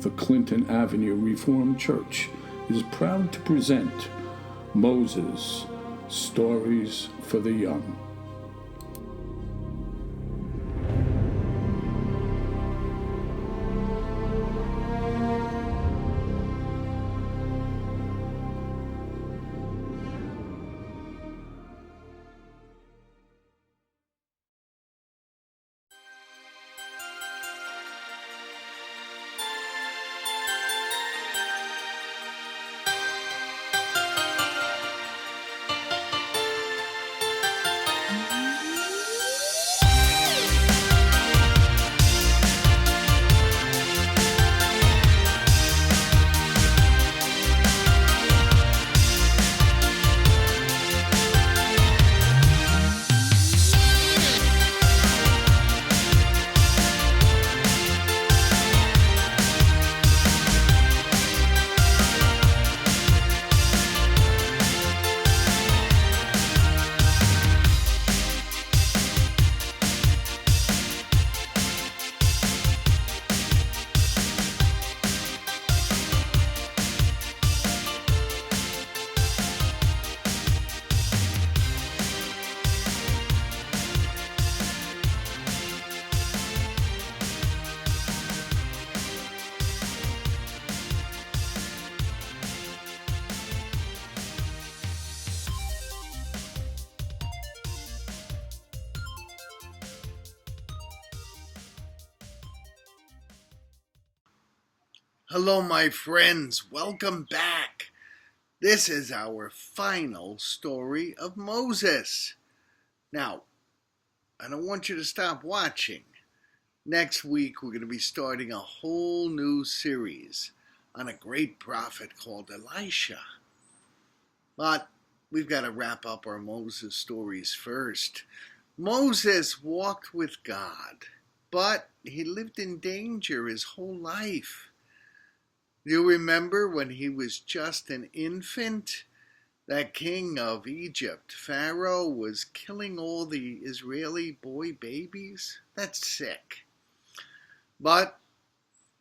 the Clinton Avenue Reformed Church is proud to present Moses, Stories for the Young. Hello, my friends. Welcome back. This is our final story of Moses. Now, I don't want you to stop watching. Next week, we're going to be starting a whole new series on a great prophet called Elisha. But we've got to wrap up our Moses stories first. Moses walked with God, but he lived in danger his whole life. You remember when he was just an infant, that king of Egypt, Pharaoh, was killing all the Israeli boy babies? That's sick. But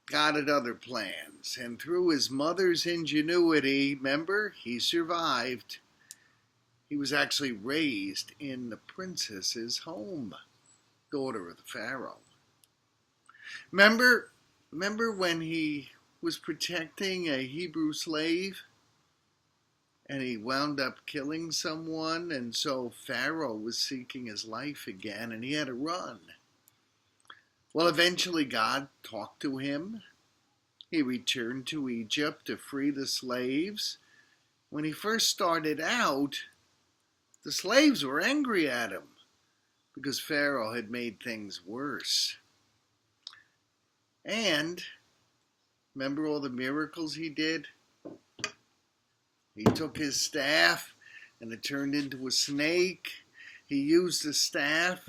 God had other plans, and through his mother's ingenuity, remember, he survived. He was actually raised in the princess's home, daughter of the Pharaoh. Remember when he was protecting a Hebrew slave and he wound up killing someone, and so Pharaoh was seeking his life again and he had to run. Well, eventually God talked to him. He returned to Egypt to free the slaves. When he first started out, the slaves were angry at him because Pharaoh had made things worse. And remember all the miracles he did? He took his staff and it turned into a snake. He used the staff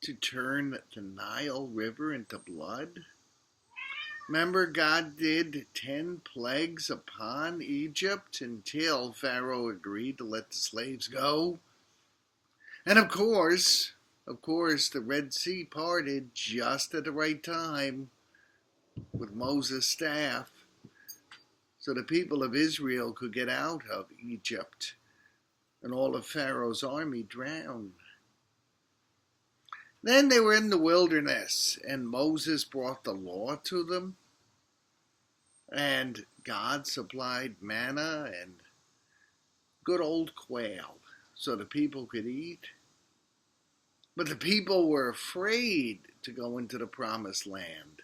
to turn the Nile River into blood. Remember, God did 10 plagues upon Egypt until Pharaoh agreed to let the slaves go. And of course, the Red Sea parted just at the right time with Moses' staff, so the people of Israel could get out of Egypt, and all of Pharaoh's army drowned. Then they were in the wilderness, and Moses brought the law to them, and God supplied manna and good old quail so the people could eat. But the people were afraid to go into the promised land.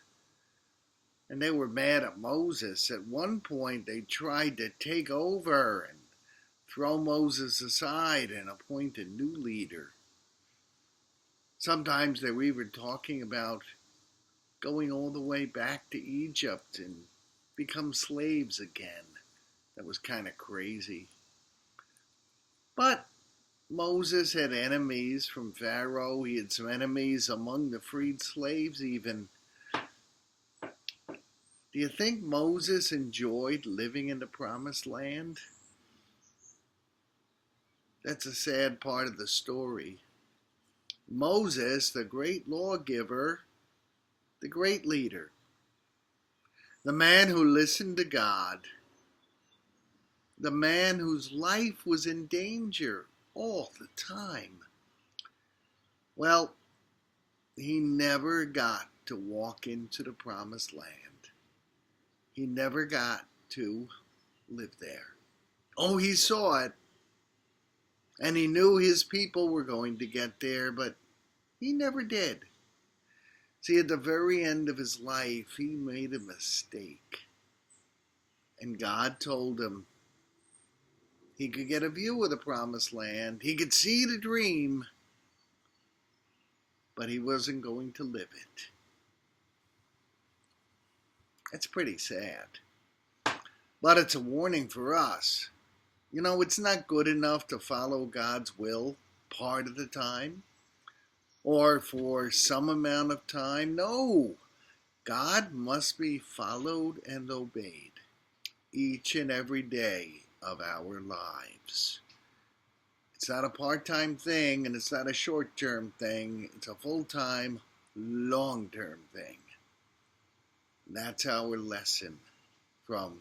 And they were mad at Moses. At one point, they tried to take over and throw Moses aside and appoint a new leader. Sometimes they were even talking about going all the way back to Egypt and become slaves again. That was kind of crazy. But Moses had enemies from Pharaoh. He had some enemies among the freed slaves even. Do you think Moses enjoyed living in the promised land? That's a sad part of the story. Moses, the great lawgiver, the great leader, The man who listened to God, the man whose life was in danger all the time. Well, he never got to walk into the promised land. He never got to live there. Oh, he saw it, and he knew his people were going to get there, but he never did. See, at the very end of his life, he made a mistake. And God told him he could get a view of the promised land, he could see the dream, but he wasn't going to live it. That's pretty sad. But it's a warning for us. You know, it's not good enough to follow God's will part of the time or for some amount of time. No, God must be followed and obeyed each and every day of our lives. It's not a part-time thing, and it's not a short-term thing. It's a full-time, long-term thing. That's our lesson from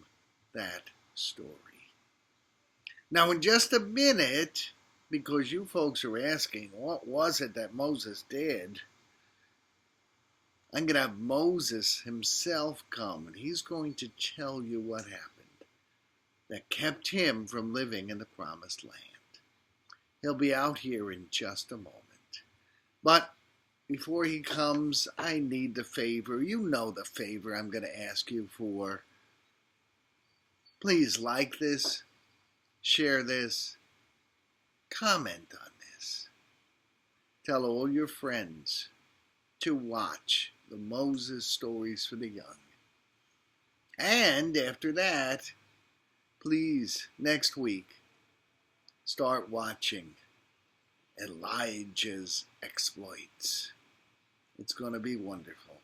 that story. Now, in just a minute, because you folks are asking, what was it that Moses did? I'm going to have Moses himself come, and he's going to tell you what happened that kept him from living in the promised land. He'll be out here in just a moment. But before he comes, I need the favor. You know the favor I'm going to ask you for. Please like this, share this, comment on this. Tell all your friends to watch the Moses Stories for the Young. And after that, please, next week, start watching Elijah's exploits. It's going to be wonderful.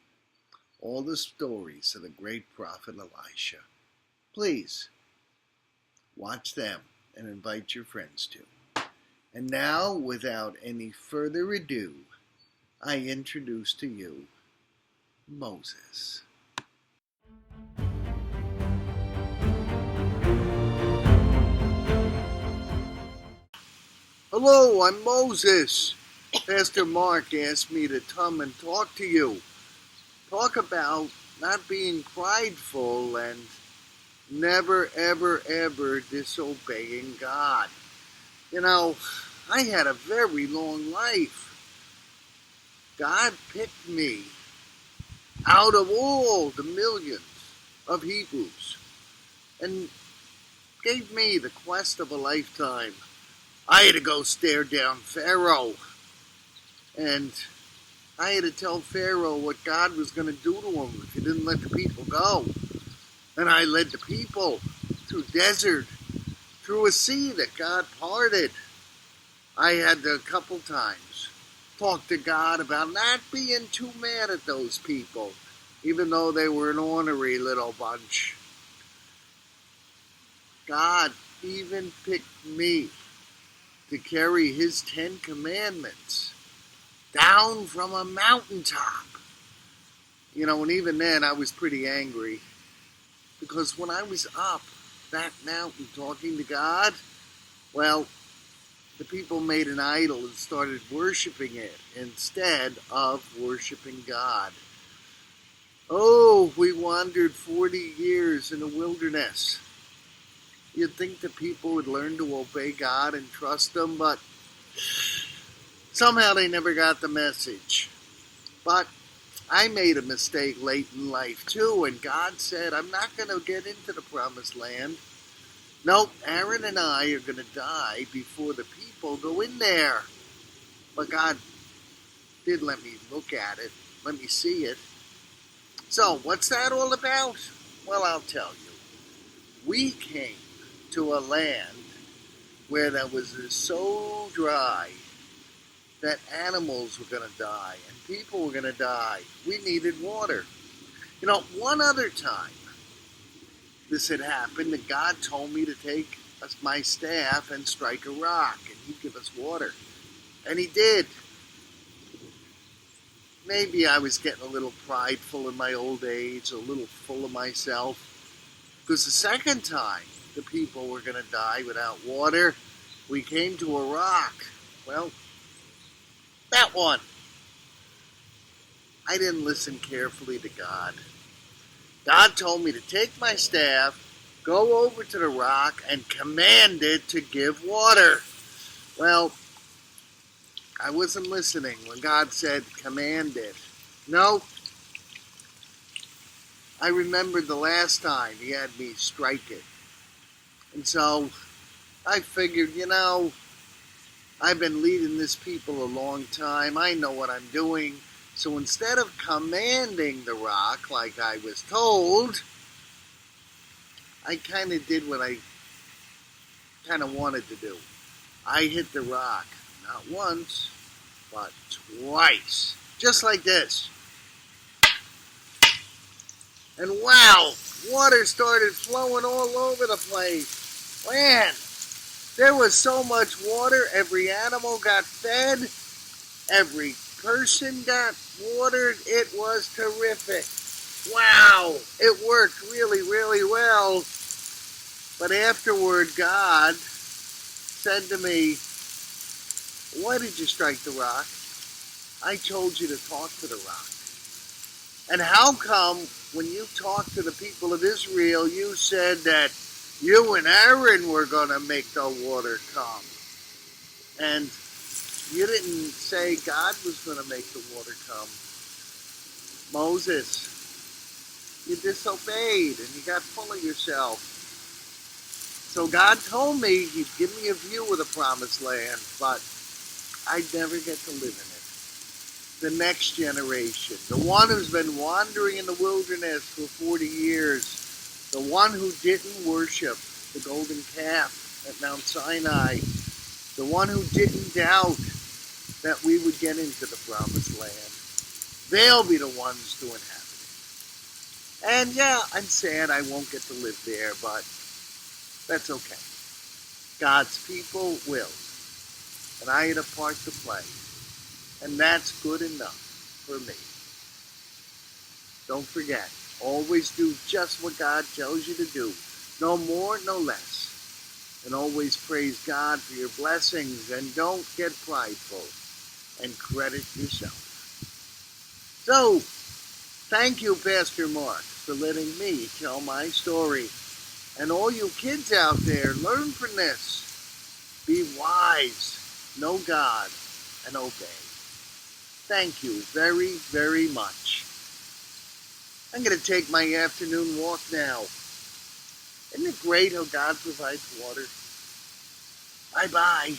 All the stories of the great prophet Elisha. Please, watch them and invite your friends to. And now, without any further ado, I introduce to you Moses. Hello, I'm Moses. Pastor Mark asked me to come and talk to you. Talk about not being prideful and never, ever, ever disobeying God. You know, I had a very long life. God picked me out of all the millions of Hebrews and gave me the quest of a lifetime. I had to go stare down Pharaoh, and I had to tell Pharaoh what God was going to do to him if he didn't let the people go. And I led the people through desert, through a sea that God parted. I had to a couple times talk to God about not being too mad at those people, even though they were an ornery little bunch. God even picked me to carry his 10 Commandments down from a mountaintop. You know, and even then I was pretty angry, because when I was up that mountain talking to God, well, the people made an idol and started worshiping it instead of worshiping God. Oh, we wandered 40 years in the wilderness. You'd think the people would learn to obey God and trust him, but somehow they never got the message. But I made a mistake late in life too, and God said, I'm not going to get into the promised land. Nope, Aaron and I are going to die before the people go in there. But God did let me look at it, let me see it. So, what's that all about? Well, I'll tell you. We came to a land where that was so dry that animals were going to die and people were going to die. We needed water. You know, one other time this had happened, and God told me to take my staff and strike a rock, and he'd give us water. And he did. maybe I was getting a little prideful in my old age, a little full of myself. Because the second time the people were going to die without water, we came to a rock. Well, that one. I didn't listen carefully to God. God told me to take my staff, go over to the rock, and command it to give water. Well, I wasn't listening when God said command it. No, I remembered the last time he had me strike it. And so I figured, I've been leading this people a long time. I know what I'm doing. So instead of commanding the rock like I was told, I kind of did what I kind of wanted to do. I hit the rock, not once, but twice. Just like this. And wow, water started flowing all over the place. Man, there was so much water. Every animal got fed. Every person got watered. It was terrific. Wow, it worked really, really well. But afterward, God said to me, why did you strike the rock? I told you to talk to the rock. And how come when you talked to the people of Israel, you said that you and Aaron were going to make the water come? And you didn't say God was going to make the water come. Moses, you disobeyed and you got full of yourself. So God told me he'd give me a view of the promised land, but I'd never get to live in it. The next generation, the one who's been wandering in the wilderness for 40 years, the one who didn't worship the golden calf at Mount Sinai, the one who didn't doubt that we would get into the promised land. They'll be the ones to inhabit it. And yeah, I'm sad I won't get to live there, but that's okay. God's people will. And I had a part to play. And that's good enough for me. Don't forget, always do just what God tells you to do. No more, no less. And always praise God for your blessings and don't get prideful and credit yourself. So, thank you, Pastor Mark, for letting me tell my story. And all you kids out there, learn from this. Be wise, know God, and obey. Thank you very, very much. I'm going to take my afternoon walk now. Isn't it great how God provides water? Bye-bye.